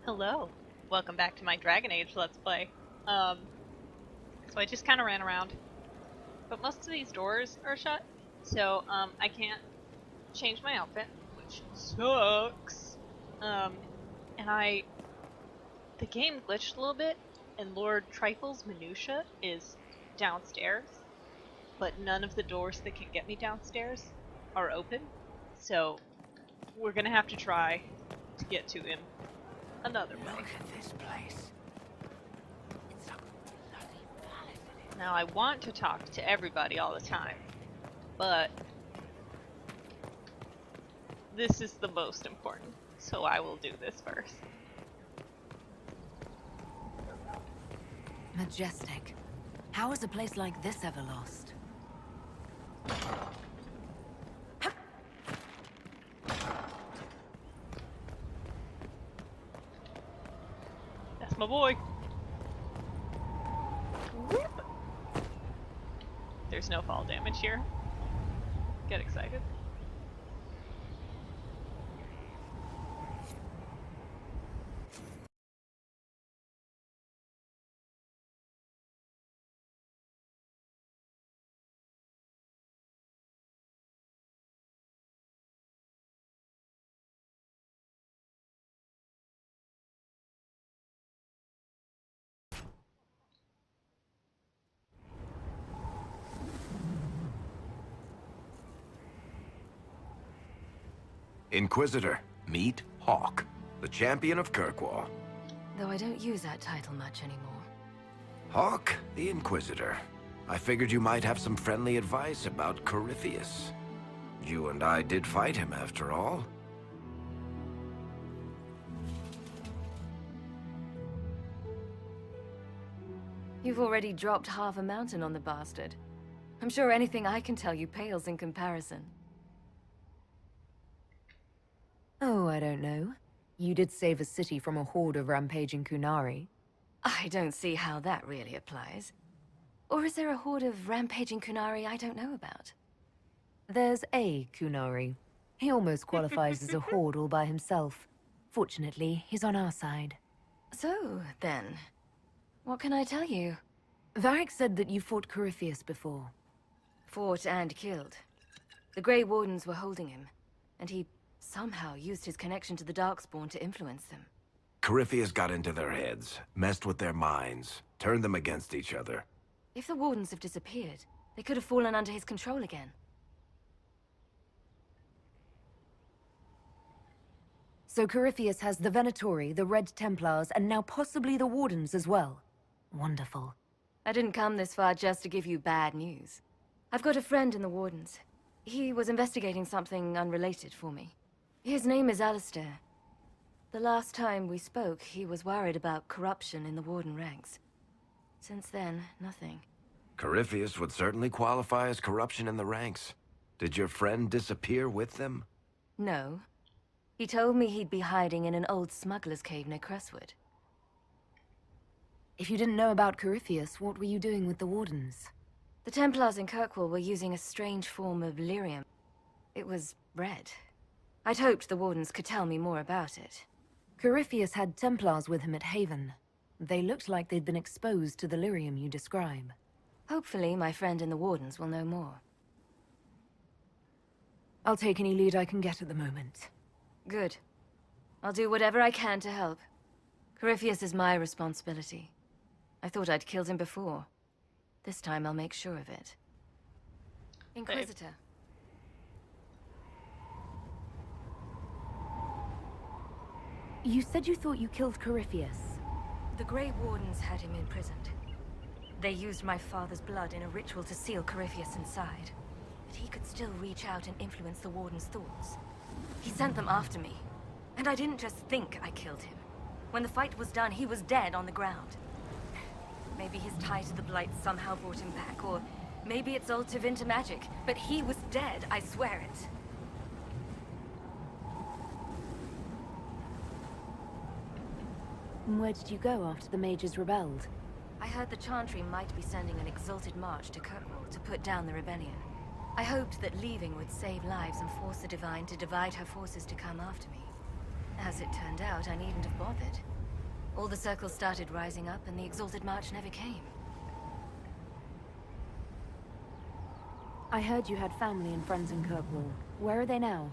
Hello. Welcome back to my Dragon Age Let's Play. So I just kind of ran around. But most of these doors are shut, so, I can't change my outfit, which sucks. And the game glitched a little bit, and Lord Trifle's Minutia is downstairs, but none of the doors that can get me downstairs are open, so we're gonna have to try to get to him another way. Look at this place. It's a bloody palace. Now, I want to talk to everybody all the time, but this is the most important, so I will do this first. Majestic. How is a place like this ever lost? That's my boy. Whoop. There's no fall damage here. Get excited. Inquisitor, meet Hawk, the champion of Kirkwall. Though I don't use that title much anymore. Hawk, the Inquisitor. I figured you might have some friendly advice about Corypheus. You and I did fight him, after all. You've already dropped half a mountain on the bastard. I'm sure anything I can tell you pales in comparison. Oh, I don't know. You did save a city from a horde of rampaging Kunari. I don't see how that really applies. Or is there a horde of rampaging Kunari I don't know about? There's a Kunari. He almost qualifies as a horde all by himself. Fortunately, he's on our side. So, then, what can I tell you? Varric said that you fought Corypheus before. Fought and killed. The Grey Wardens were holding him, and he somehow used his connection to the Darkspawn to influence them. Corypheus got into their heads, messed with their minds, turned them against each other. If the Wardens have disappeared, they could have fallen under his control again. So Corypheus has the Venatori, the Red Templars, and now possibly the Wardens as well. Wonderful. I didn't come this far just to give you bad news. I've got a friend in the Wardens. He was investigating something unrelated for me. His name is Alistair. The last time we spoke, he was worried about corruption in the Warden ranks. Since then, nothing. Corypheus would certainly qualify as corruption in the ranks. Did your friend disappear with them? No. He told me he'd be hiding in an old smuggler's cave near Crestwood. If you didn't know about Corypheus, what were you doing with the Wardens? The Templars in Kirkwall were using a strange form of lyrium. It was red. I'd hoped the Wardens could tell me more about it. Corypheus had Templars with him at Haven. They looked like they'd been exposed to the lyrium you describe. Hopefully, my friend in the Wardens will know more. I'll take any lead I can get at the moment. Good. I'll do whatever I can to help. Corypheus is my responsibility. I thought I'd killed him before. This time I'll make sure of it. Inquisitor. You said you thought you killed Corypheus. The Grey Wardens had him imprisoned. They used my father's blood in a ritual to seal Corypheus inside. But he could still reach out and influence the Warden's thoughts. He sent them after me. And I didn't just think I killed him. When the fight was done, he was dead on the ground. Maybe his tie to the Blight somehow brought him back, or maybe it's all Tevinter magic. But he was dead, I swear it. Where did you go after the mages rebelled? I heard the Chantry might be sending an exalted march to Kirkwall to put down the rebellion. I hoped that leaving would save lives and force the Divine to divide her forces to come after me. As it turned out, I needn't have bothered. All the circles started rising up, and the Exalted March never came. I heard you had family and friends in Kirkwall. Where are they now?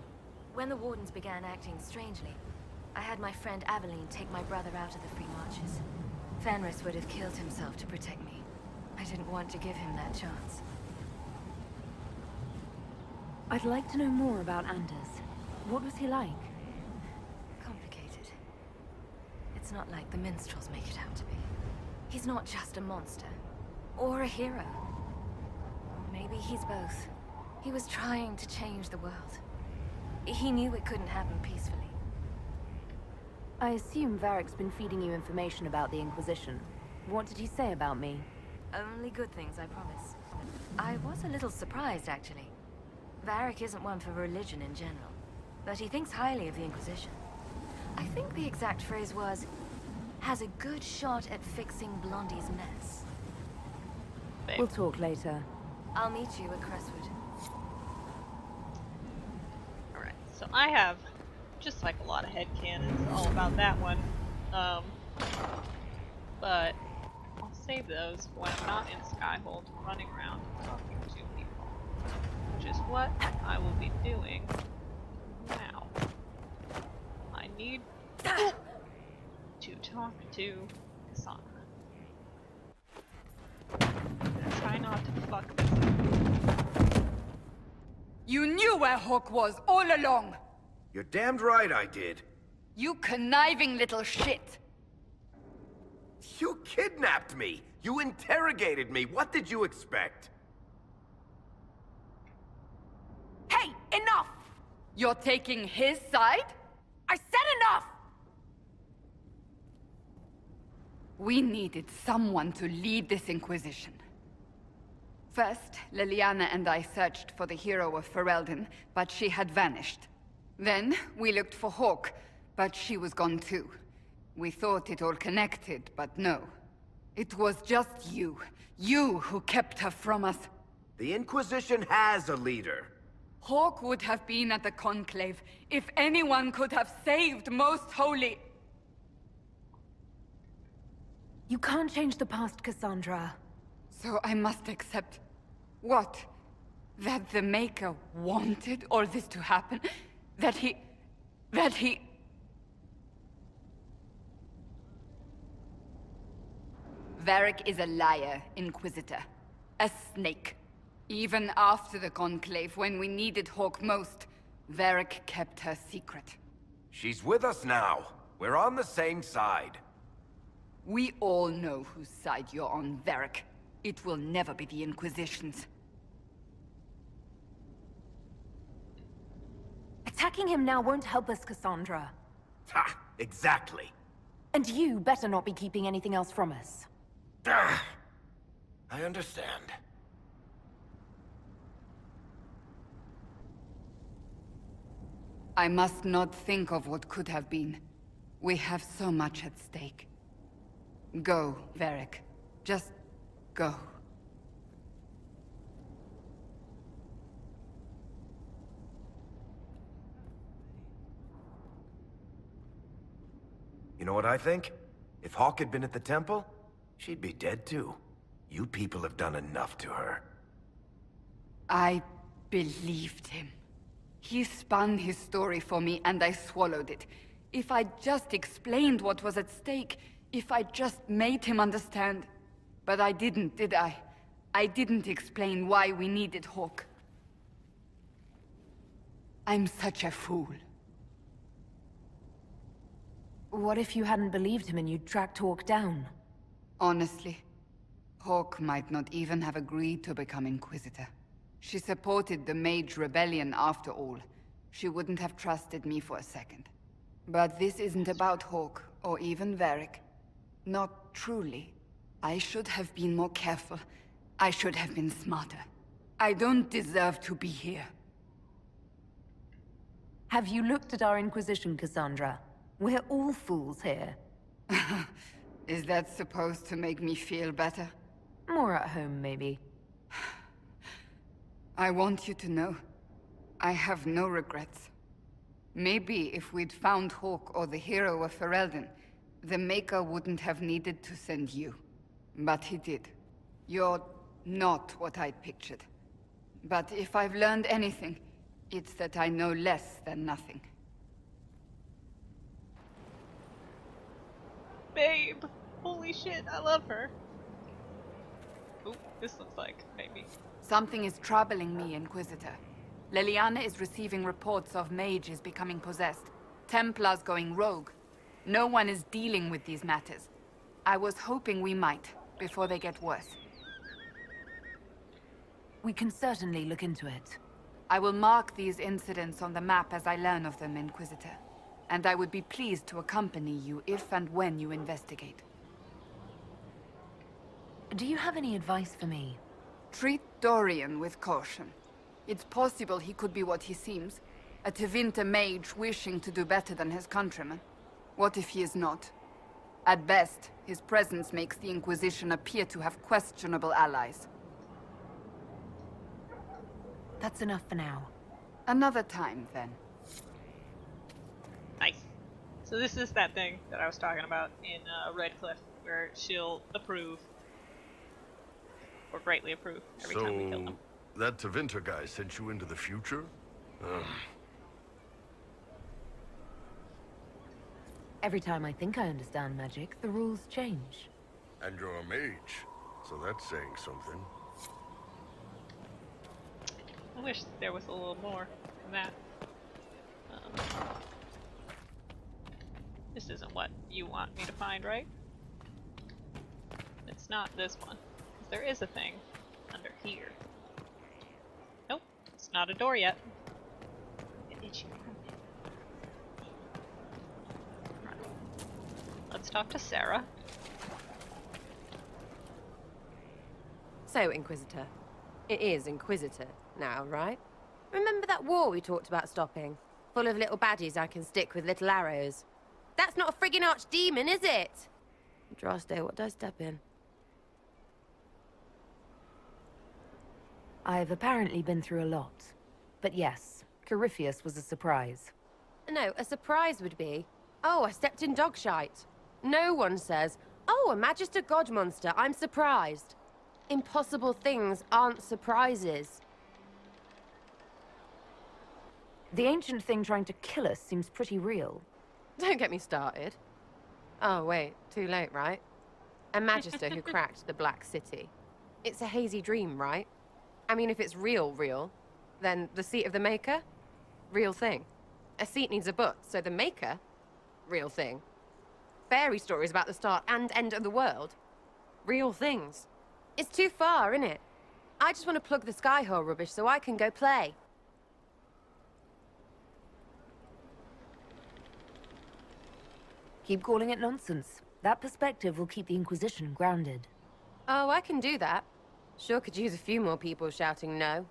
When the Wardens began acting strangely, I had my friend Lavellan take my brother out of the Free Marches. Fenris would have killed himself to protect me. I didn't want to give him that chance. I'd like to know more about Anders. What was he like? Complicated. It's not like the minstrels make it out to be. He's not just a monster. Or a hero. Or maybe he's both. He was trying to change the world. He knew it couldn't happen peacefully. I assume Varric's been feeding you information about the Inquisition. What did he say about me? Only good things, I promise. I was a little surprised, actually. Varric isn't one for religion in general, but he thinks highly of the Inquisition. I think the exact phrase was, has a good shot at fixing Blondie's mess. Babe. We'll talk later. I'll meet you at Crestwood. Alright, so I have just like a lot of headcanons all about that one. But I'll save those when I'm not in Skyhold running around talking to people. Which is what I will be doing now. I need to talk to Kasimira. Try not to fuck this up. You knew where Hawk was all along! You're damned right I did. You conniving little shit! You kidnapped me! You interrogated me! What did you expect? Hey, enough! You're taking his side? I said enough! We needed someone to lead this Inquisition. First, Liliana and I searched for the hero of Ferelden, but she had vanished. Then, we looked for Hawk, but she was gone too. We thought it all connected, but no. It was just you. You who kept her from us. The Inquisition has a leader. Hawk would have been at the Conclave if anyone could have saved Most Holy. You can't change the past, Cassandra. So I must accept... what? That the Maker wanted all this to happen? That he... Varric is a liar, Inquisitor. A snake. Even after the Conclave, when we needed Hawk most, Varric kept her secret. She's with us now. We're on the same side. We all know whose side you're on, Varric. It will never be the Inquisition's. Attacking him now won't help us, Cassandra. Ha! Exactly. And you better not be keeping anything else from us. Ah, I understand. I must not think of what could have been. We have so much at stake. Go, Varric. Just go. You know what I think? If Hawk had been at the temple, she'd be dead too. You people have done enough to her. I believed him. He spun his story for me and I swallowed it. If I just explained what was at stake, if I just made him understand. But I didn't, did I? I didn't explain why we needed Hawk. I'm such a fool. What if you hadn't believed him and you'd tracked Hawk down? Honestly, Hawk might not even have agreed to become Inquisitor. She supported the Mage Rebellion after all. She wouldn't have trusted me for a second. But this isn't about Hawk, or even Varric. Not truly. I should have been more careful. I should have been smarter. I don't deserve to be here. Have you looked at our Inquisition, Cassandra? We're all fools here. Is that supposed to make me feel better? More at home, maybe. I want you to know, I have no regrets. Maybe if we'd found Hawk or the hero of Ferelden, the Maker wouldn't have needed to send you. But he did. You're not what I'd pictured. But if I've learned anything, it's that I know less than nothing. Babe! Holy shit, I love her. Ooh, this looks like, maybe. Something is troubling me, Inquisitor. Leliana is receiving reports of mages becoming possessed, Templars going rogue. No one is dealing with these matters. I was hoping we might, before they get worse. We can certainly look into it. I will mark these incidents on the map as I learn of them, Inquisitor. And I would be pleased to accompany you if and when you investigate. Do you have any advice for me? Treat Dorian with caution. It's possible he could be what he seems. A Tevinter mage wishing to do better than his countrymen. What if he is not? At best, his presence makes the Inquisition appear to have questionable allies. That's enough for now. Another time, then. Nice. So this is that thing that I was talking about in Redcliffe, where she'll approve. Or greatly approve every time we kill them. That Tevinter guy sent you into the future? Every time I think I understand magic, the rules change. And you're a mage, so that's saying something. I wish there was a little more than that. This isn't what you want me to find, right? It's not this one. 'Cause there is a thing under here. Nope, it's not a door yet. Itchy. Let's talk to Sarah. So, Inquisitor. It is Inquisitor now, right? Remember that war we talked about stopping? Full of little baddies I can stick with little arrows. That's not a friggin' archdemon, is it? Drosto, what did I step in? I've apparently been through a lot. But yes, Corypheus was a surprise. No, a surprise would be, oh, I stepped in dog shite. No one says, oh, a Magister God monster, I'm surprised. Impossible things aren't surprises. The ancient thing trying to kill us seems pretty real. Don't get me started. Oh, wait, too late, right? A Magister who cracked the Black City. It's a hazy dream, right? I mean, if it's real, then the seat of the Maker? Real thing. A seat needs a butt, so the Maker? Real thing. Fairy stories about the start and end of the world? Real things. It's too far, innit? I just want to plug the Skyhold rubbish so I can go play. Keep calling it nonsense. That perspective will keep the Inquisition grounded. Oh, I can do that. Sure could use a few more people shouting no.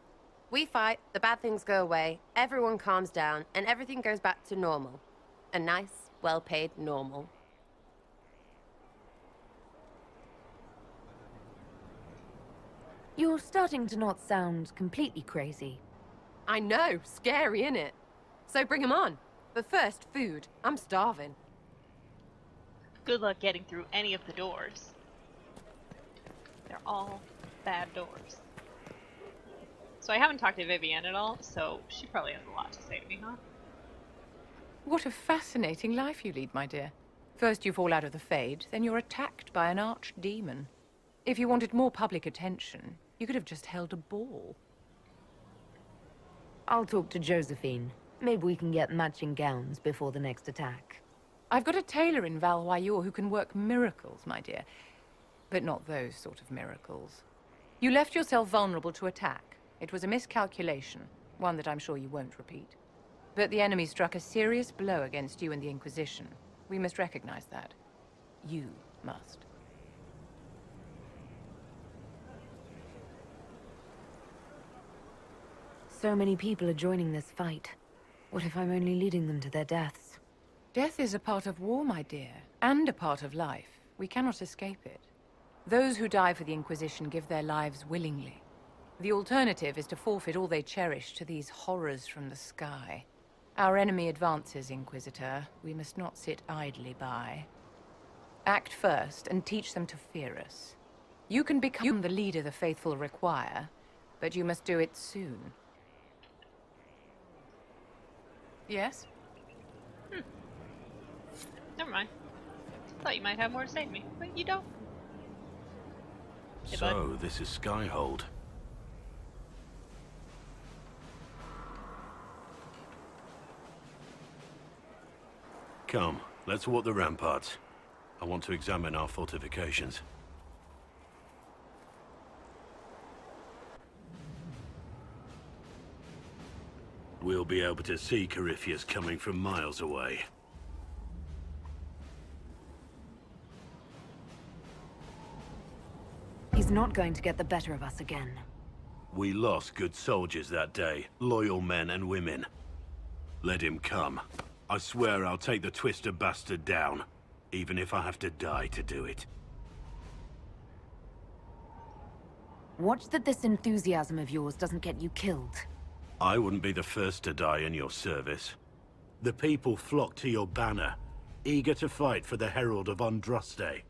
We fight, the bad things go away, everyone calms down, and everything goes back to normal. A nice, well-paid normal. You're starting to not sound completely crazy. I know, scary, innit? So bring 'em on. But first, food. I'm starving. Good luck getting through any of the doors. They're all bad doors. So I haven't talked to Vivienne at all, so she probably has a lot to say to me, huh? What a fascinating life you lead, my dear. First you fall out of the Fade, then you're attacked by an archdemon. If you wanted more public attention, you could have just held a ball. I'll talk to Josephine. Maybe we can get matching gowns before the next attack. I've got a tailor in Valwayor who can work miracles, my dear. But not those sort of miracles. You left yourself vulnerable to attack. It was a miscalculation, one that I'm sure you won't repeat. But the enemy struck a serious blow against you and the Inquisition. We must recognize that. You must. So many people are joining this fight. What if I'm only leading them to their deaths? Death is a part of war, my dear, and a part of life. We cannot escape it. Those who die for the Inquisition give their lives willingly. The alternative is to forfeit all they cherish to these horrors from the sky. Our enemy advances, Inquisitor. We must not sit idly by. Act first and teach them to fear us. You can become the leader the faithful require, but you must do it soon. Yes? Never mind. Thought you might have more to say to me, but you don't. Hey, So, this is Skyhold. Come, let's walk the ramparts. I want to examine our fortifications. We'll be able to see Corypheus coming from miles away. He's not going to get the better of us again. We lost good soldiers that day, loyal men and women. Let him come. I swear I'll take the Twister bastard down, even if I have to die to do it. Watch that this enthusiasm of yours doesn't get you killed. I wouldn't be the first to die in your service. The people flock to your banner, eager to fight for the Herald of Andraste.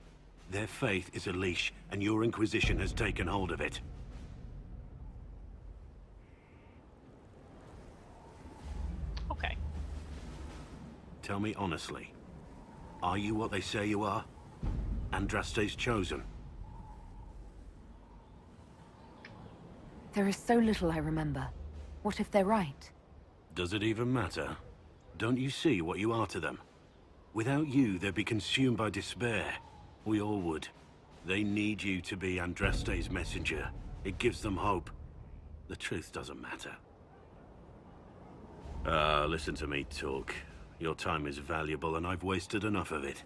Their faith is a leash, and your Inquisition has taken hold of it. Okay. Tell me honestly, are you what they say you are? Andraste's chosen? There is so little I remember. What if they're right? Does it even matter? Don't you see what you are to them? Without you, they'd be consumed by despair. We all would. They need you to be Andraste's messenger. It gives them hope. The truth doesn't matter. Listen to me talk. Your time is valuable and I've wasted enough of it.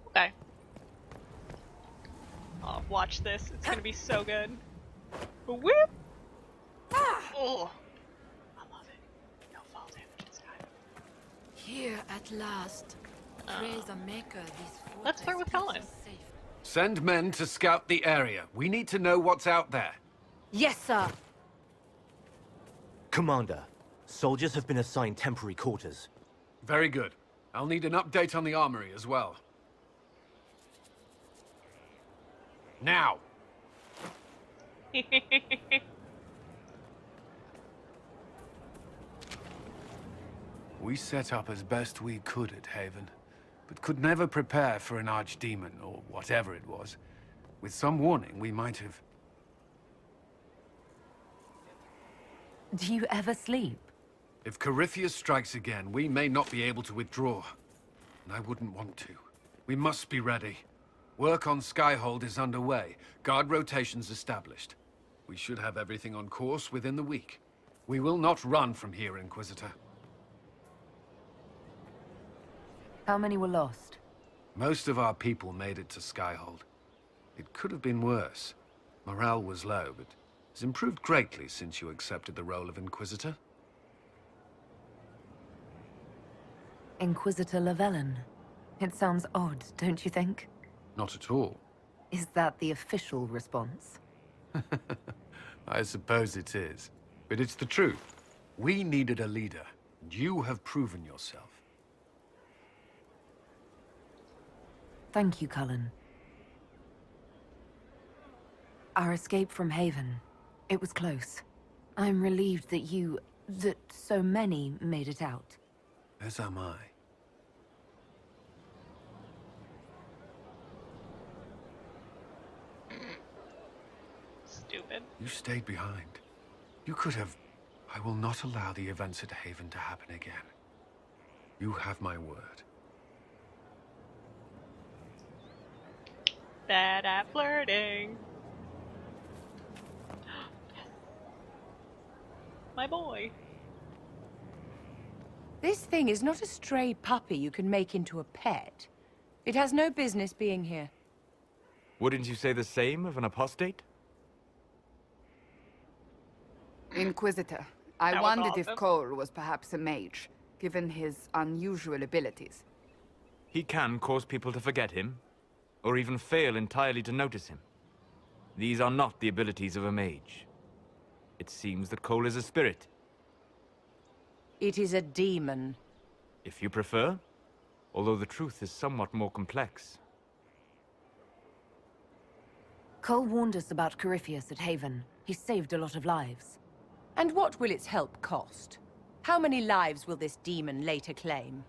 Okay. Oh, watch this. It's gonna be so good. Whoop! Oh! I love it. No fall damage this time. Here at last. Praise the Maker. Let's start with Colin. Send men to scout the area. We need to know what's out there. Yes, sir. Commander, soldiers have been assigned temporary quarters. Very good. I'll need an update on the armory as well. Now! We set up as best we could at Haven, but could never prepare for an archdemon, or whatever it was. With some warning, we might have... Do you ever sleep? If Corypheus strikes again, we may not be able to withdraw. And I wouldn't want to. We must be ready. Work on Skyhold is underway. Guard rotations established. We should have everything on course within the week. We will not run from here, Inquisitor. How many were lost? Most of our people made it to Skyhold. It could have been worse. Morale was low, but has improved greatly since you accepted the role of Inquisitor. Inquisitor Lavellan. It sounds odd, don't you think? Not at all. Is that the official response? I suppose it is. But it's the truth. We needed a leader, and you have proven yourself. Thank you, Cullen. Our escape from Haven, it was close. I'm relieved that so many made it out. As am I. Stupid. You stayed behind. You could have... I will not allow the events at Haven to happen again. You have my word. Bad at flirting. My boy. This thing is not a stray puppy you can make into a pet. It has no business being here. Wouldn't you say the same of an apostate? Inquisitor, I That was wondered if awesome. Cole was perhaps a mage, given his unusual abilities. He can cause people to forget him, or even fail entirely to notice him. These are not the abilities of a mage. It seems that Cole is a spirit. It is a demon. If you prefer. Although the truth is somewhat more complex. Cole warned us about Corypheus at Haven. He saved a lot of lives. And what will its help cost? How many lives will this demon later claim?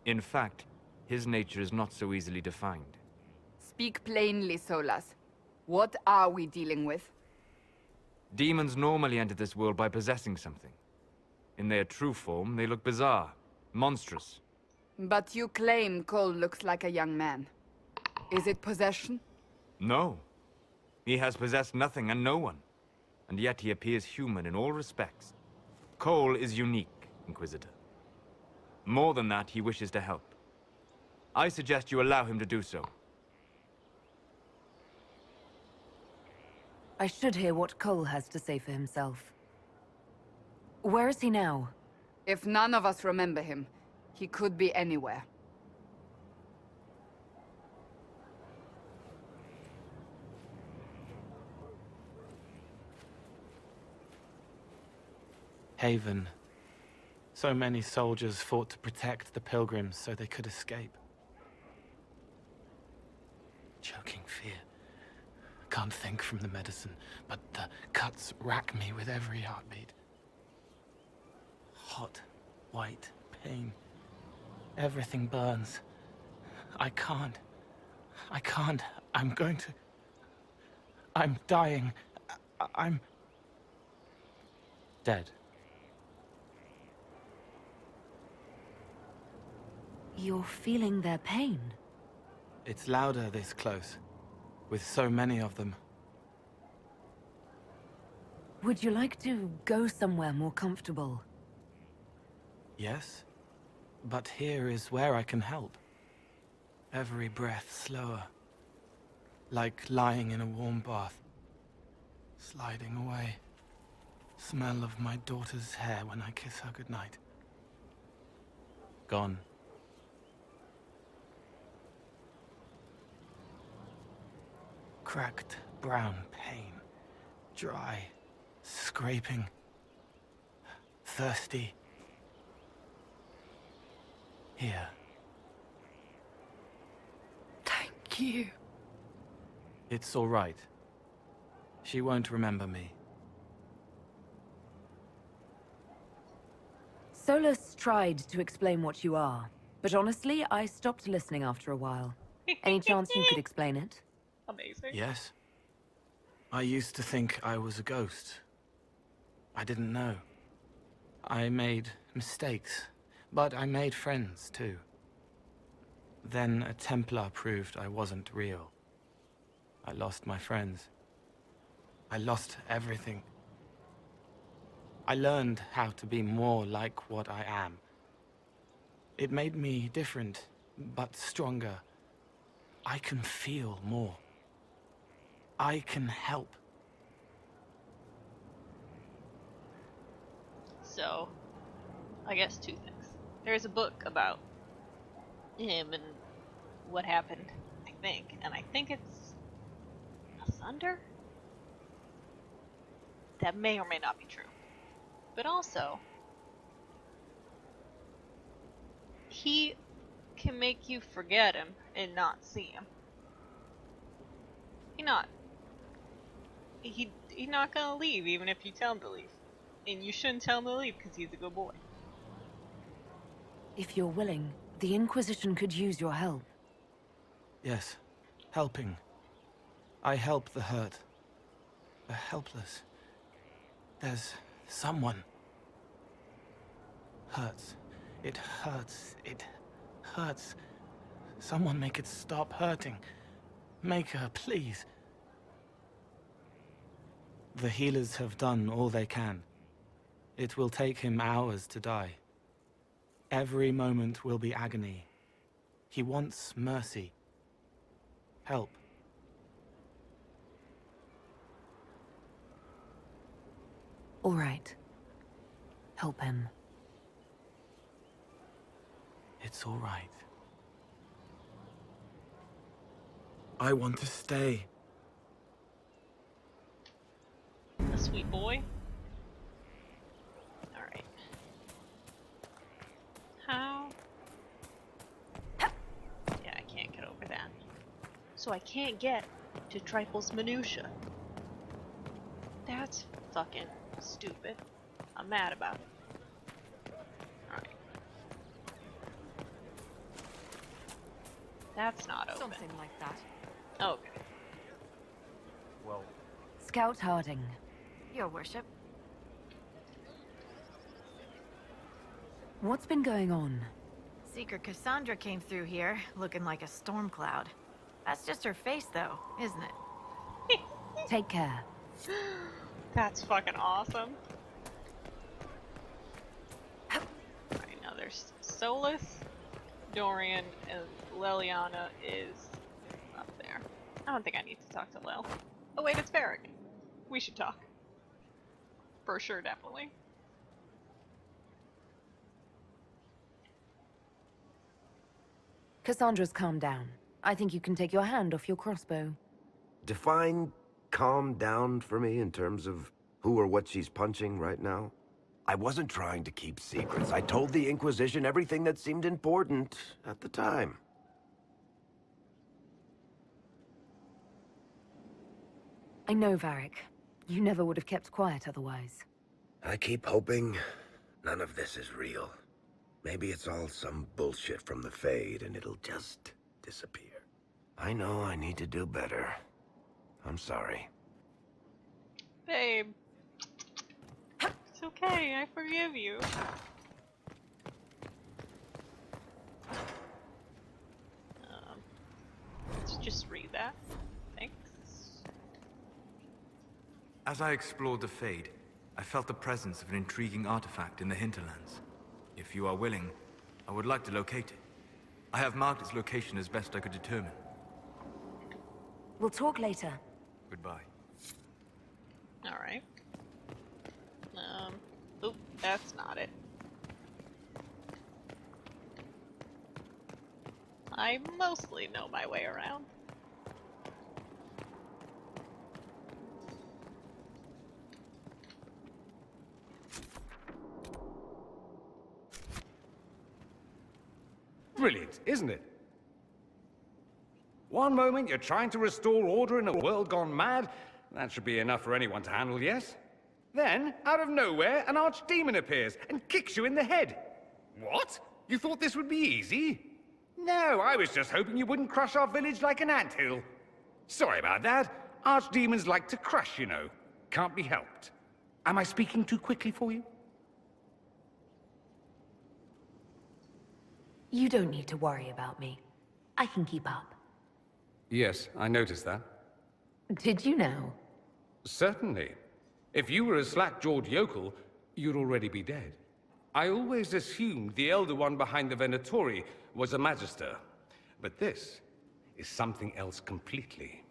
In fact, his nature is not so easily defined. Speak plainly, Solas. What are we dealing with? Demons normally enter this world by possessing something. In their true form, they look bizarre, monstrous. But you claim Cole looks like a young man. Is it possession? No. He has possessed nothing and no one. And yet he appears human in all respects. Cole is unique, Inquisitor. More than that, he wishes to help. I suggest you allow him to do so. I should hear what Cole has to say for himself. Where is he now? If none of us remember him, he could be anywhere. Haven. So many soldiers fought to protect the pilgrims so they could escape. Choking fear. Can't think from the medicine, but the cuts rack me with every heartbeat. Hot, white pain. Everything burns. I can't. I'm going to... I'm dying. I'm... dead. You're feeling their pain? It's louder this close, with so many of them. Would you like to go somewhere more comfortable? Yes, but here is where I can help. Every breath slower, like lying in a warm bath, sliding away. Smell of my daughter's hair when I kiss her goodnight. Gone. Cracked brown pain, dry, scraping, thirsty. Here. Thank you. It's all right. She won't remember me. Solus tried to explain what you are, but honestly, I stopped listening after a while. Any chance you could explain it? Amazing. Yes. I used to think I was a ghost. I didn't know. I made mistakes, but I made friends too. Then a Templar proved I wasn't real. I lost my friends. I lost everything. I learned how to be more like what I am. It made me different, but stronger. I can feel more. I can help. So, I guess two things. There's a book about him and what happened, I think. And I think it's Thunder? That may or may not be true. But also, he can make you forget him and not see him. He's not gonna leave even if you tell him to leave. And you shouldn't tell him to leave because he's a good boy. If you're willing, the Inquisition could use your help. Yes, helping. I help the hurt. The helpless. There's someone. Hurts. It hurts. It hurts. Someone make it stop hurting. Make her, please. The healers have done all they can. It will take him hours to die. Every moment will be agony. He wants mercy. Help. All right. Help him. It's all right. I want to stay. A sweet boy. so I can't get to Trifle's minutia. That's fucking stupid. I'm mad about it. Alright. That's not open. Something like that. Okay. Well, Scout Harding. Your worship. What's been going on? Seeker Cassandra came through here, looking like a storm cloud. That's just her face, though, isn't it? Take care. That's fucking awesome. Alright, now there's Solus, Dorian, and Leliana is up there. I don't think I need to talk to Lel. Oh wait, it's Varric. We should talk. For sure, definitely. Cassandra's calmed down. I think you can take your hand off your crossbow. Define calm down for me in terms of who or what she's punching right now. I wasn't trying to keep secrets. I told the Inquisition everything that seemed important at the time. I know, Varric. You never would have kept quiet otherwise. I keep hoping none of this is real. Maybe it's all some bullshit from the Fade and it'll just disappear. I know I need to do better. I'm sorry. Babe. It's okay, I forgive you. Let's just read that. Thanks. As I explored the Fade, I felt the presence of an intriguing artifact in the hinterlands. If you are willing, I would like to locate it. I have marked its location as best I could determine. We'll talk later. Goodbye. Alright. Oop, that's not it. I mostly know my way around. Brilliant, isn't it? One moment you're trying to restore order in a world gone mad. That should be enough for anyone to handle, yes? Then, out of nowhere, an archdemon appears and kicks you in the head. What? You thought this would be easy? No, I was just hoping you wouldn't crush our village like an anthill. Sorry about that. Archdemons like to crush, you know. Can't be helped. Am I speaking too quickly for you? You don't need to worry about me. I can keep up. Yes, I noticed that. Did you know? Certainly. If you were a slack-jawed yokel, you'd already be dead. I always assumed the Elder One behind the Venatori was a Magister. But this is something else completely.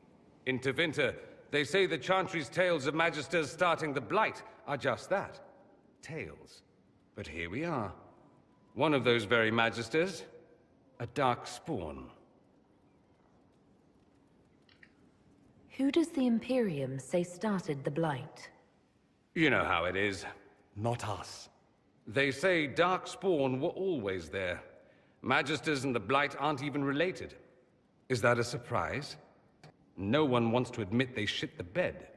In Tevinter, they say the Chantry's tales of Magisters starting the Blight are just that. Tales. But here we are. One of those very Magisters. A dark spawn. Who does the Imperium say started the Blight? You know how it is. Not us. They say Darkspawn were always there. Magisters and the Blight aren't even related. Is that a surprise? No one wants to admit they shit the bed.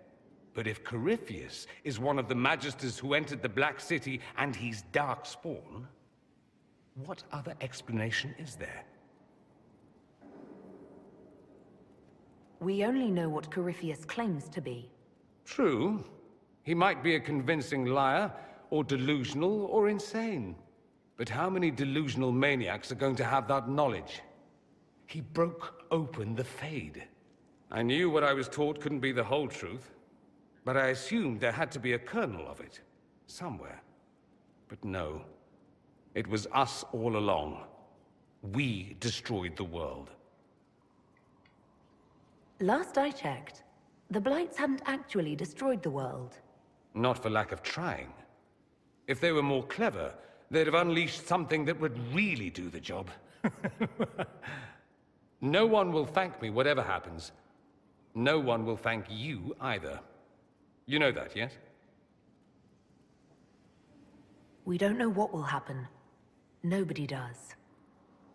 But if Corypheus is one of the Magisters who entered the Black City and he's Darkspawn, what other explanation is there? We only know what Corypheus claims to be. True. He might be a convincing liar, or delusional, or insane. But how many delusional maniacs are going to have that knowledge? He broke open the Fade. I knew what I was taught couldn't be the whole truth, but I assumed there had to be a kernel of it, somewhere. But no. It was us all along. We destroyed the world. Last I checked, the Blights hadn't actually destroyed the world. Not for lack of trying. If they were more clever, they'd have unleashed something that would really do the job. No one will thank me, whatever happens. No one will thank you either. You know that, yes? We don't know what will happen. Nobody does.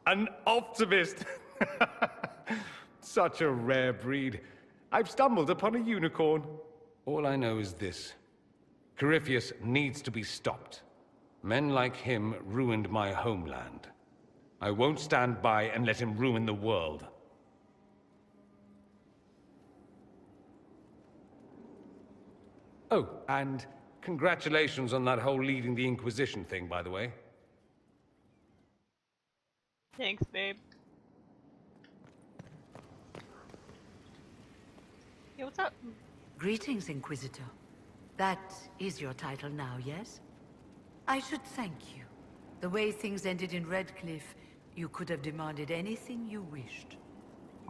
An optimist! Such a rare breed. I've stumbled upon a unicorn. All I know is this. Corypheus needs to be stopped. Men like him ruined my homeland. I won't stand by and let him ruin the world. Oh, and congratulations on that whole leading the Inquisition thing, by the way. Thanks, babe. Hey, what's up? Greetings, Inquisitor. That is your title now, yes? I should thank you. The way things ended in Redcliffe, you could have demanded anything you wished.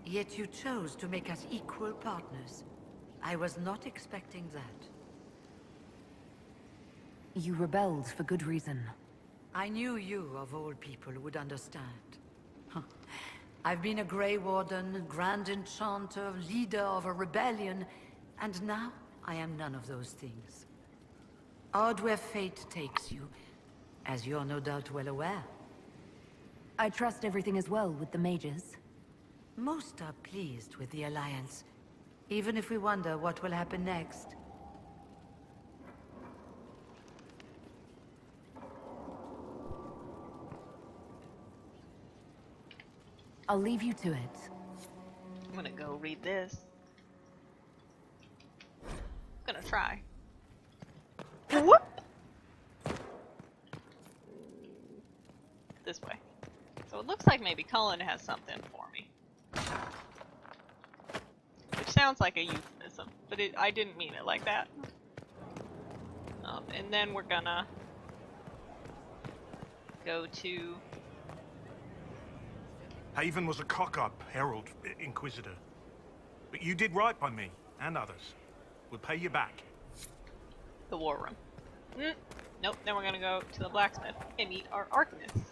Yet you chose to make us equal partners. I was not expecting that. You rebelled for good reason. I knew you, of all people, would understand. Huh. I've been a Grey Warden, Grand Enchanter, leader of a rebellion, and now I am none of those things. Odd where fate takes you, as you're no doubt well aware. I trust everything is well with the mages. Most are pleased with the Alliance, even if we wonder what will happen next. I'll leave you to it. I'm gonna go read this. I'm gonna try. Whoop! This way. So it looks like maybe Cullen has something for me. Which sounds like a euphemism, but I didn't mean it like that. And then we're gonna go to... Haven was a cock-up, Herald, Inquisitor. But you did right by me, and others. We'll pay you back. the war room. Nope, then we're gonna go to the blacksmith and meet our Arcanist,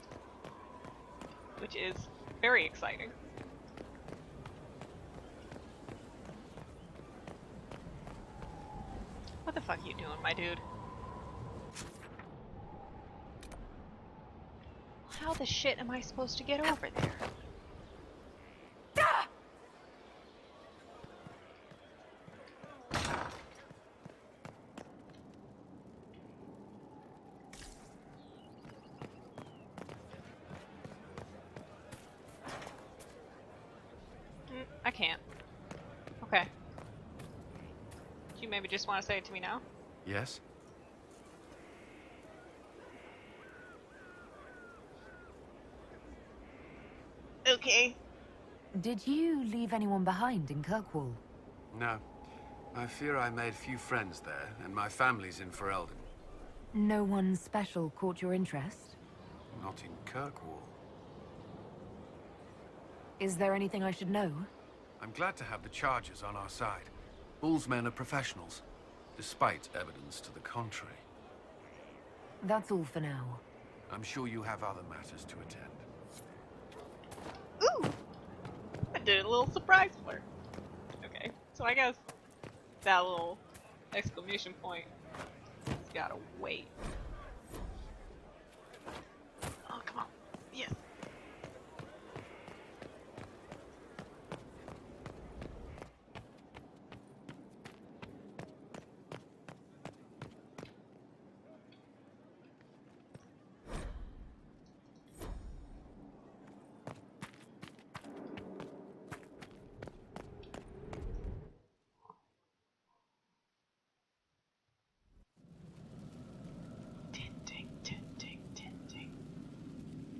which is very exciting. What the fuck are you doing, my dude? How the shit am I supposed to get over there? I can't. Okay. Do you maybe just want to say it to me now? Yes? Okay. Did you leave anyone behind in Kirkwall? No. I fear I made few friends there, and my family's in Ferelden. No one special caught your interest? Not in Kirkwall. Is there anything I should know? I'm glad to have the Chargers on our side. Bull's men are professionals, despite evidence to the contrary. That's all for now. I'm sure you have other matters to attend. Ooh! I did a little surprise flirt. Okay, so I guess that little exclamation point has gotta wait. Oh, come on. Yes.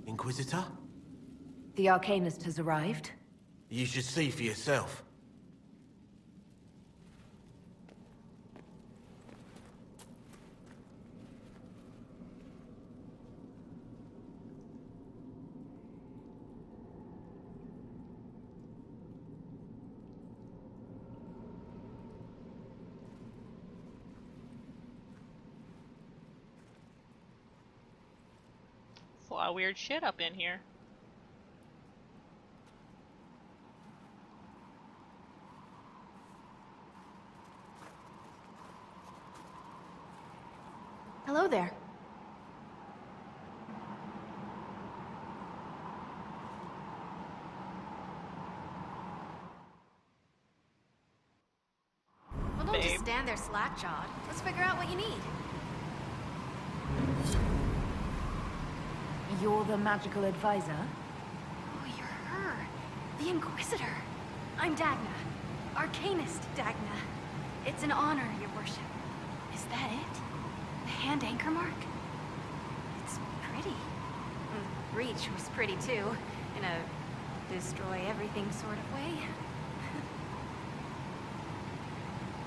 Inquisitor? The Arcanist has arrived. You should see for yourself. There's a lot of weird shit up in here. Hello there. stand there slack-jawed. Let's figure out what you need. You're the magical advisor? Oh, you're her. The Inquisitor. I'm Dagna. Arcanist Dagna. It's an honor, your worship. Is that it? The hand anchor mark? It's pretty. Reach was pretty too, in a destroy everything sort of way.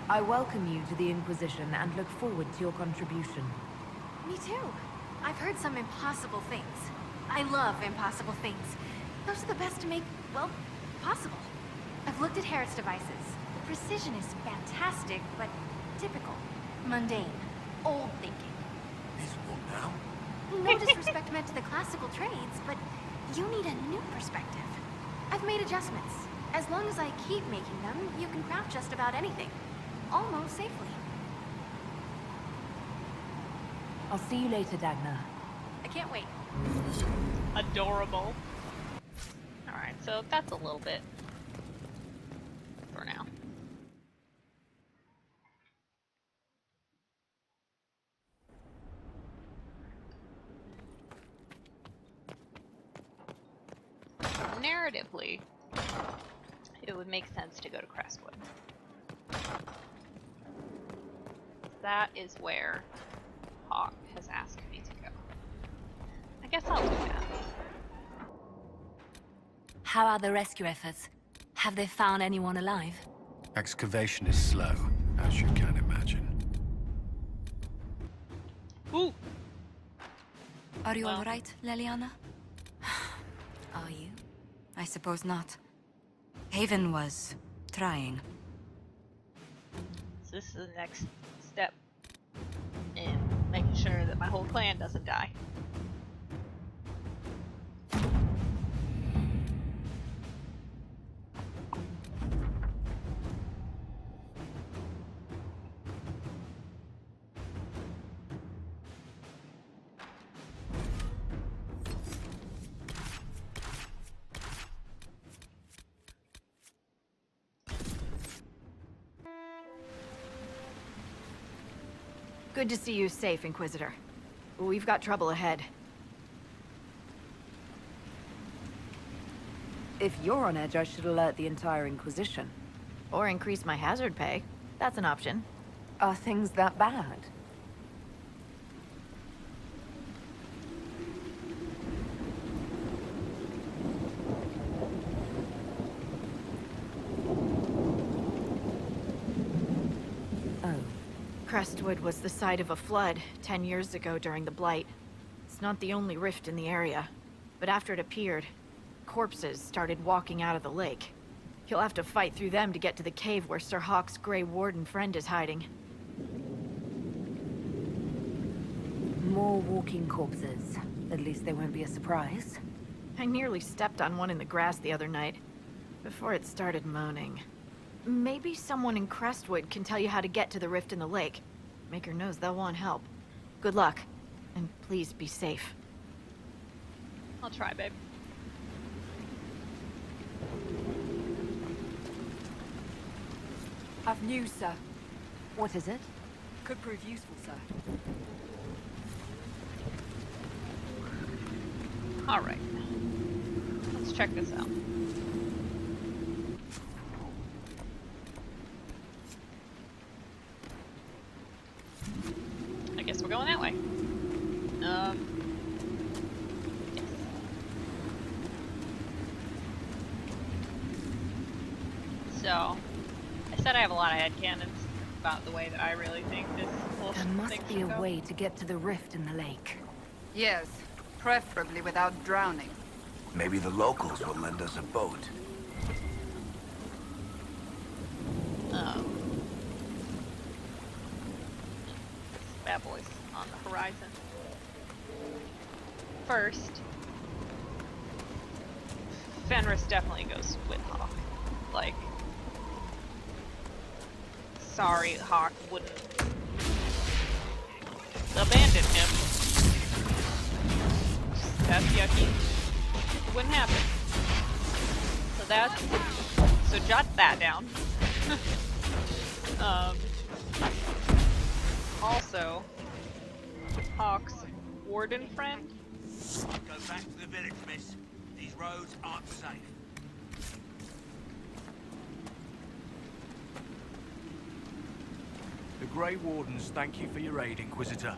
I welcome you to the Inquisition and look forward to your contribution. Me too. I've heard some impossible things. I love impossible things. Those are the best to make, well, possible. I've looked at Harriet's devices. The precision is fantastic, but typical. Mundane. Old thinking. Is what now? No disrespect meant to the classical trades, but you need a new perspective. I've made adjustments. As long as I keep making them, you can craft just about anything. Almost safely. I'll see you later, Dagna. I can't wait. Adorable. Alright, so that's a little bit for now. Narratively, it would make sense to go to Crestwood. That is where Hawk has asked me to go. I guess I'll do that. How are the rescue efforts? Have they found anyone alive? Excavation is slow, as you can imagine. Ooh! Are you all right, Leliana? Are you? I suppose not. Haven was trying. So this is the next step in making sure that my whole clan doesn't die. Good to see you safe, Inquisitor. We've got trouble ahead. If you're on edge, I should alert the entire Inquisition. Or increase my hazard pay. That's an option. Are things that bad? Crestwood was the site of a flood 10 years ago during the Blight. It's not the only rift in the area, but after it appeared, corpses started walking out of the lake. You'll have to fight through them to get to the cave where Sir Hawk's Grey Warden friend is hiding. More walking corpses. At least they won't be a surprise. I nearly stepped on one in the grass the other night, before it started moaning. Maybe someone in Crestwood can tell you how to get to the rift in the lake. Maker knows they'll want help. Good luck, and please be safe. I'll try, babe. I've news, sir. What is it? Could prove useful, sir. Alright. Let's check this out. I guess we're going that way. Yes. So, I said I have a lot of headcanons about the way that I really think this whole There thing must be should a go. way to get to the rift in the lake. Yes, preferably without drowning. Maybe the locals will lend us a boat. Bad boys on the horizon. First, Fenris definitely goes with Hawk. Like, sorry, Hawk wouldn't abandon him. That's yucky. It wouldn't happen. So jot that down. also Hawk's warden friend. Go back to the village, miss. These roads aren't safe. The Grey Wardens thank you for your aid, Inquisitor.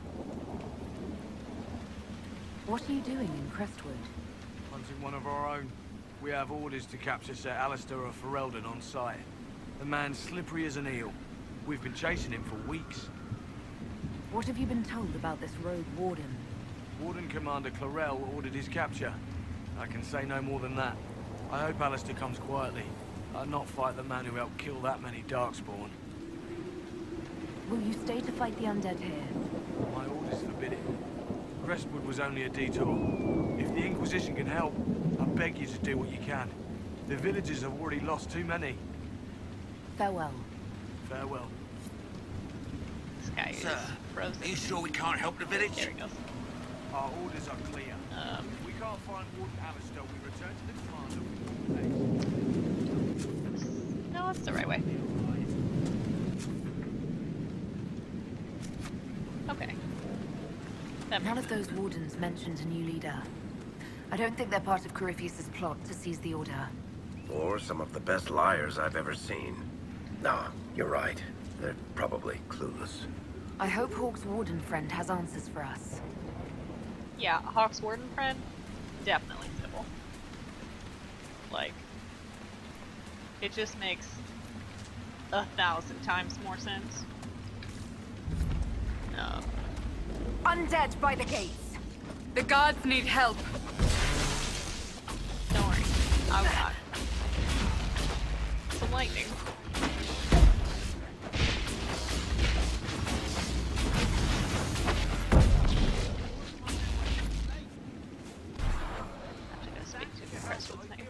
What are you doing in Crestwood? Hunting one of our own. We have orders to capture Sir Alistair of Ferelden on sight. The man's slippery as an eel. We've been chasing him for weeks. What have you been told about this rogue warden? Warden Commander Clarel ordered his capture. I can say no more than that. I hope Alistair comes quietly. I'd not fight the man who helped kill that many Darkspawn. Will you stay to fight the undead here? My orders forbid it. Crestwood was only a detour. If the Inquisition can help, I beg you to do what you can. The villagers have already lost too many. Farewell. Farewell. This guy is frozen. Are you sure we can't help the village? There he goes. Our orders are clear. If we can't find Warden Alistair, we return to the commander. No, it's the right way. Okay. None of those wardens mentioned a new leader. I don't think they're part of Corypheus' plot to seize the Order. Or some of the best liars I've ever seen. No, you're right. They're probably clueless. I hope Hawk's warden friend has answers for us. Yeah, Hawk's warden friend, definitely civil. Like, it just makes 1,000 times more sense. Undead by the gates. The guards need help. Don't worry. I've got some lightning.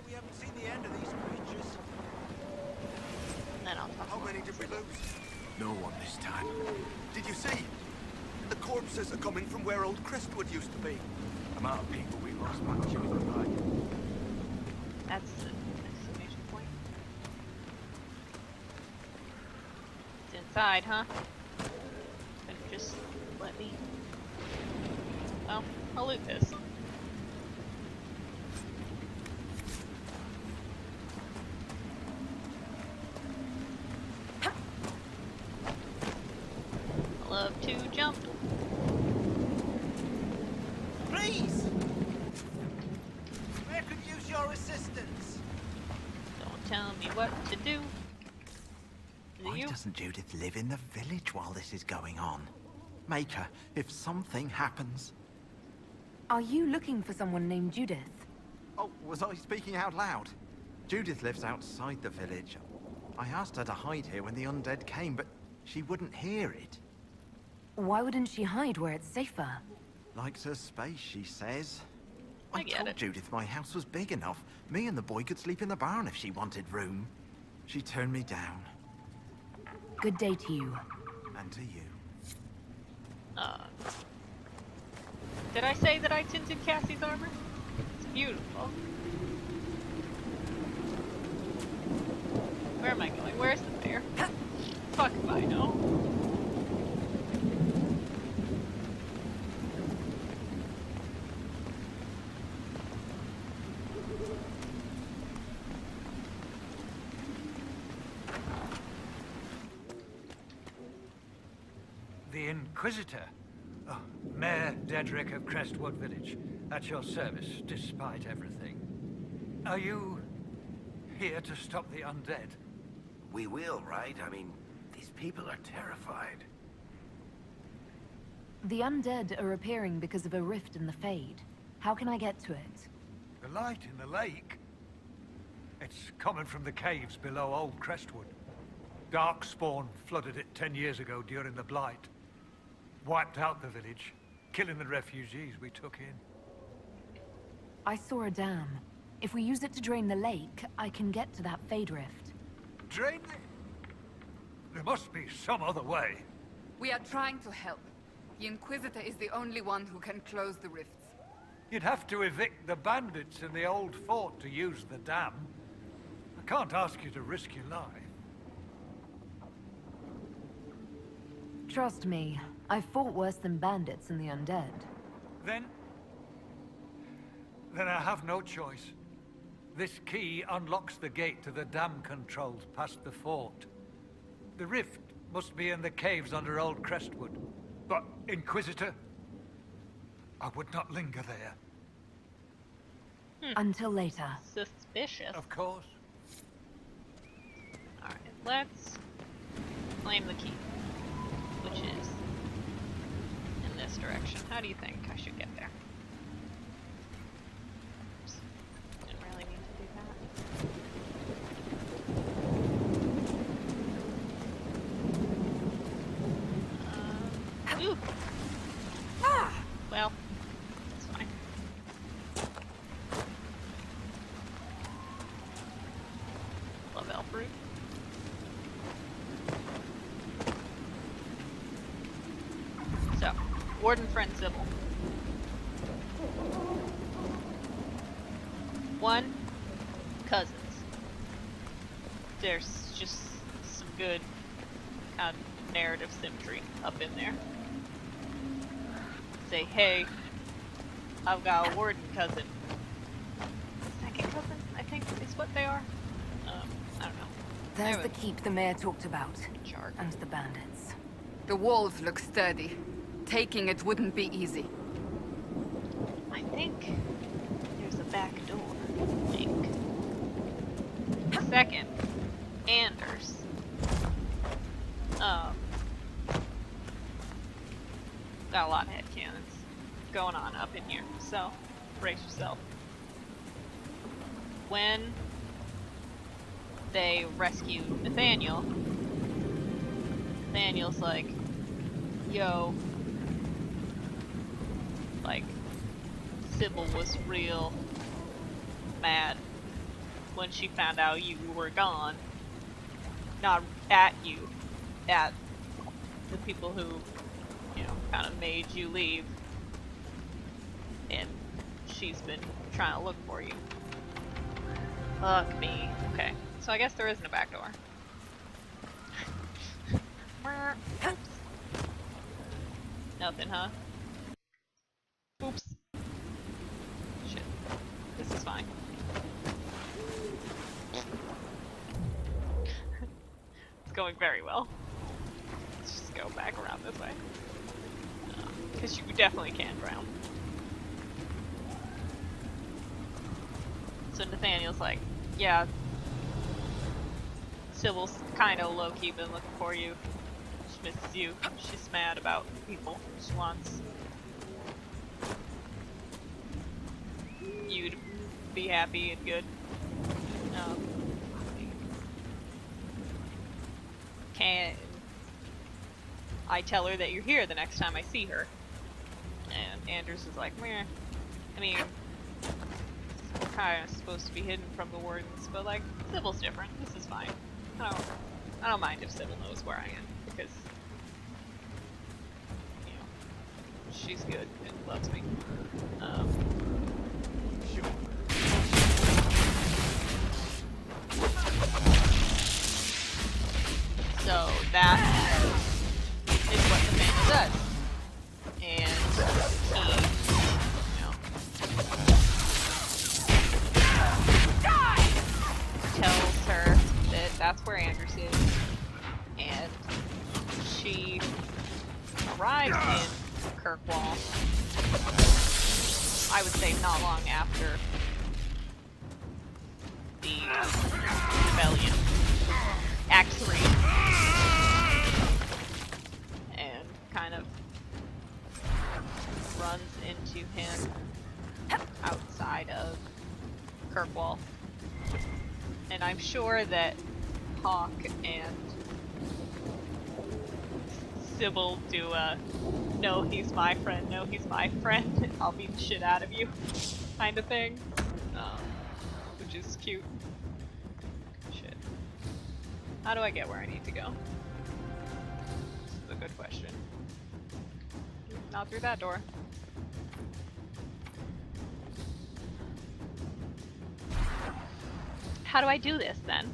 We haven't seen the end of these creatures. And then I'll talk. How many did we lose? No one this time. Did you see? The corpses are coming from where old Crestwood used to be. Amount of people we lost matches with like. That's an exclamation point. It's inside, huh? Gonna just let me. Oh, I'll loot this. I love to jump. Please! I could use your assistance. Don't tell me what to do. Why doesn't Judith live in the village while this is going on? Make her, if something happens. Are you looking for someone named Judith? Oh, was I speaking out loud? Judith lives outside the village. I asked her to hide here when the undead came, but she wouldn't hear it. Why wouldn't she hide where it's safer? Likes her space, she says. I I get told it. Judith my house was big enough. Me and the boy could sleep in the barn if she wanted room. She turned me down. Good day to you. And to you. Did I say that I tinted Cassie's armor? It's beautiful. Where am I going? Where's the mayor? Fuck if I know. The Inquisitor. Oh, Mayor Dedrick of Crestwood Village. At your service, despite everything. Are you here to stop the undead? We will, right? I mean, these people are terrified. The undead are appearing because of a rift in the Fade. How can I get to it? The light in the lake? It's coming from the caves below Old Crestwood. Darkspawn flooded it 10 years ago during the Blight. Wiped out the village, killing the refugees we took in. I saw a dam. If we use it to drain the lake, I can get to that Fade rift. Drain the... There must be some other way. We are trying to help. The Inquisitor is the only one who can close the rifts. You'd have to evict the bandits in the old fort to use the dam. I can't ask you to risk your life. Trust me, I fought worse than bandits and the undead. Then I have no choice. This key unlocks the gate to the dam controls past the fort. The rift must be in the caves under Old Crestwood. But, Inquisitor, I would not linger there. Until later. Suspicious. Of course. Alright, let's claim the key, which is in this direction. How do you think I should get there? Oops. Didn't really mean to do that. Ooh! Well, that's fine. Lavelle fruit. So, Warden friend Sybil. 1, cousins. There's just some good kind of narrative symmetry up in there. Say, hey, I've got a warden cousin. Second cousin, I think, is what they are. I don't know. There's the keep the mayor talked about. Jargon. And the bandits. The walls look sturdy. Taking it wouldn't be easy. I think there's a back door. Link. Second, Anders. Got a lot of headcanons going on up in here, so brace yourself. When they rescue Nathaniel, Nathaniel's like, yo, like, Sybil was real mad when she found out you were gone. Not at you, at the people who, you know, kind of made you leave. And she's been trying to look for you. Fuck me. Okay, so I guess there isn't a back door. Oops. Nothing, huh? Oops. Shit. This is fine. It's going very well. Let's just go back around this way. Because you definitely can drown. So Nathaniel's like, yeah, Sybil's kind of low-key been looking for you. She misses you. She's mad about people. She wants you to be happy and good. Can I tell her that you're here the next time I see her? And Anders is like, meh. I mean, we're kind of supposed to be hidden from the wardens, but like, Sybil's different. This is fine. I don't mind if Sybil knows where I am, because, you know, she's good and loves me. Sure. So that is what Nathaniel does. And he, you know, tells her that that's where Anders is. And she arrives in Kirkwall, I would say not long after the rebellion. Act 3. And kind of runs into him outside of Kirkwall. And I'm sure that Hawk and Sybil do a no, he's my friend, no, he's my friend, I'll beat the shit out of you kind of thing. Which is cute. Shit. How do I get where I need to go? This is a good question. Not through that door. How do I do this then?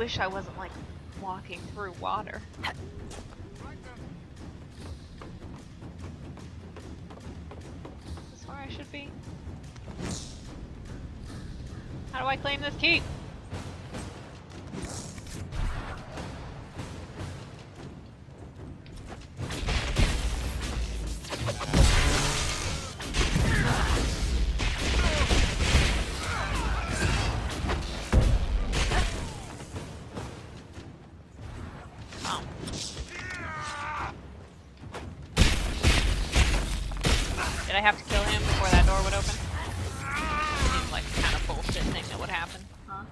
wish I wasn't, like, walking through water. Is this where I should be? How do I claim this keep? Did I have to kill him before that door would open? Seems like the kind of bullshit thing that would happen, huh?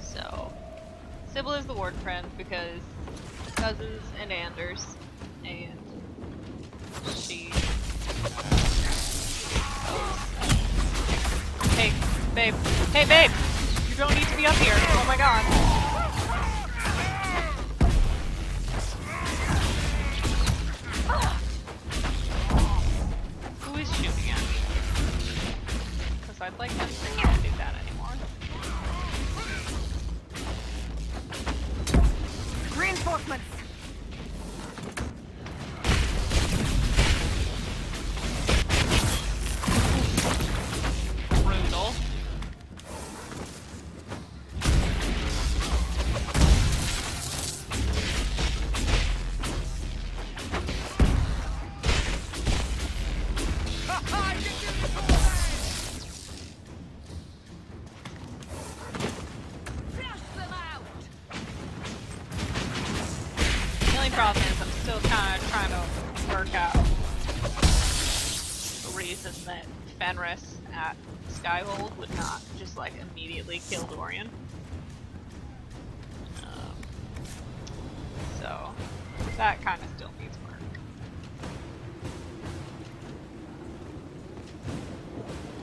So, Sybil is the ward friend because cousins and Anders, and she... Hey, babe. Hey, babe! You don't need to be up here. Oh my god. Who is shooting at me? Because I'd like them to not do that anymore. Reinforcements! Brutal. The only problem is I'm still kind of trying to work out the reason that Fenris at Skyhold would not just like immediately kill Dorian. So that kind of still needs work.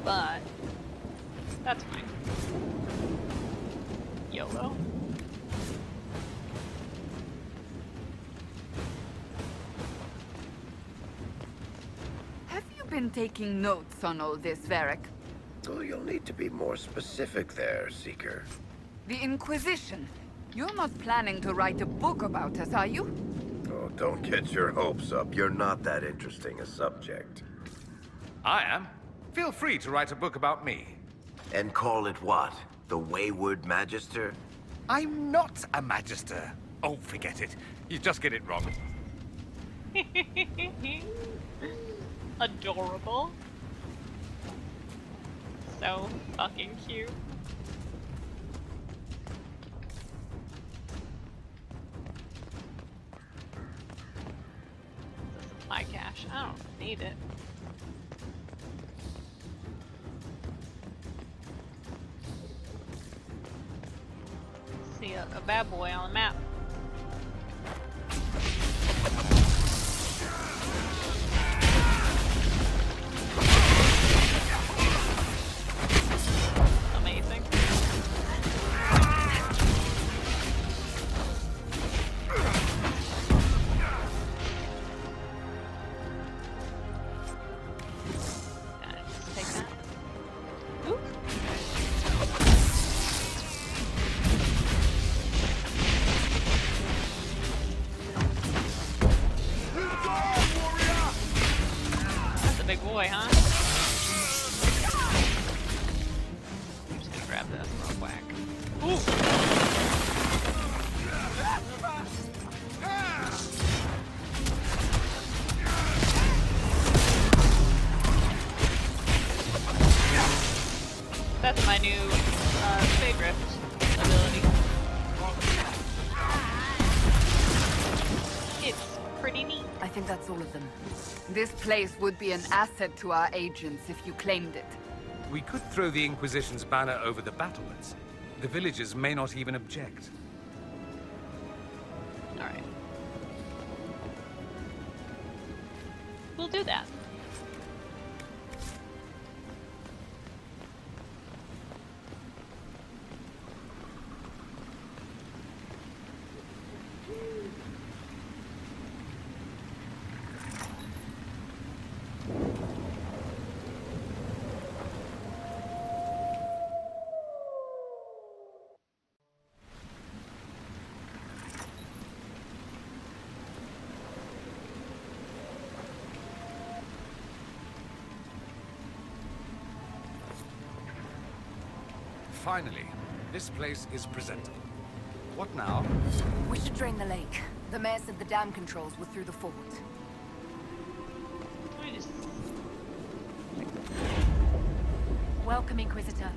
But that's fine. YOLO. Have you been taking notes on all this, Varric? Oh, you'll need to be more specific there, Seeker. The Inquisition. You're not planning to write a book about us, are you? Oh, don't get your hopes up. You're not that interesting a subject. I am. Feel free to write a book about me. And call it what? The Wayward Magister? I'm not a Magister. Oh, forget it. You just get it wrong. Adorable. So fucking cute. It's a supply cache. I don't need it. See a bad boy on the map. Amazing. Just take that. Ooh. That's a big boy, huh? I'm just gonna grab this real quick. Ooh! That's my new favorite ability. It's pretty neat. I think that's all of them. This place would be an asset to our agents if you claimed it. We could throw the Inquisition's banner over the battlements. The villagers may not even object. Alright. We'll do that. Finally, this place is presentable. What now? We should drain the lake. The mayor said the dam controls were through the fort. Welcome, Inquisitor.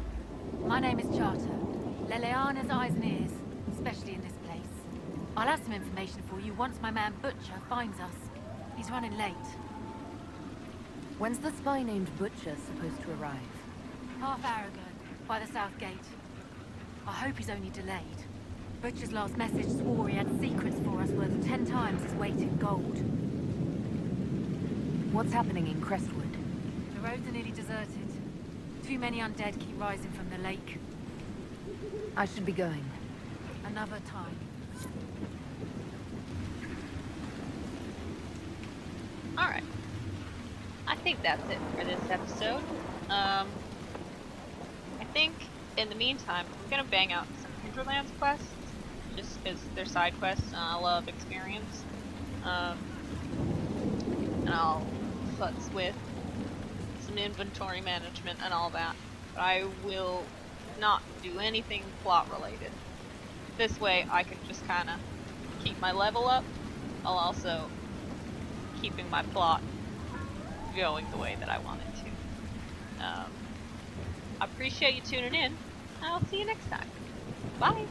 My name is Charter. Leliana's eyes and ears, especially in this place. I'll have some information for you once my man Butcher finds us. He's running late. When's the spy named Butcher supposed to arrive? Half hour ago, by the south gate. I hope he's only delayed. Butcher's last message swore he had secrets for us worth 10 times his weight in gold. What's happening in Crestwood? The roads are nearly deserted. Too many undead keep rising from the lake. I should be going. Another time. Alright. I think that's it for this episode. I think, in the meantime, I'm gonna bang out some Hinterlands quests, just because they're side quests and I love experience. And I'll futz with some inventory management and all that. But I will not do anything plot related. This way I can just kinda keep my level up, while also keeping my plot going the way that I want it to. I appreciate you tuning in. I'll see you next time. Bye!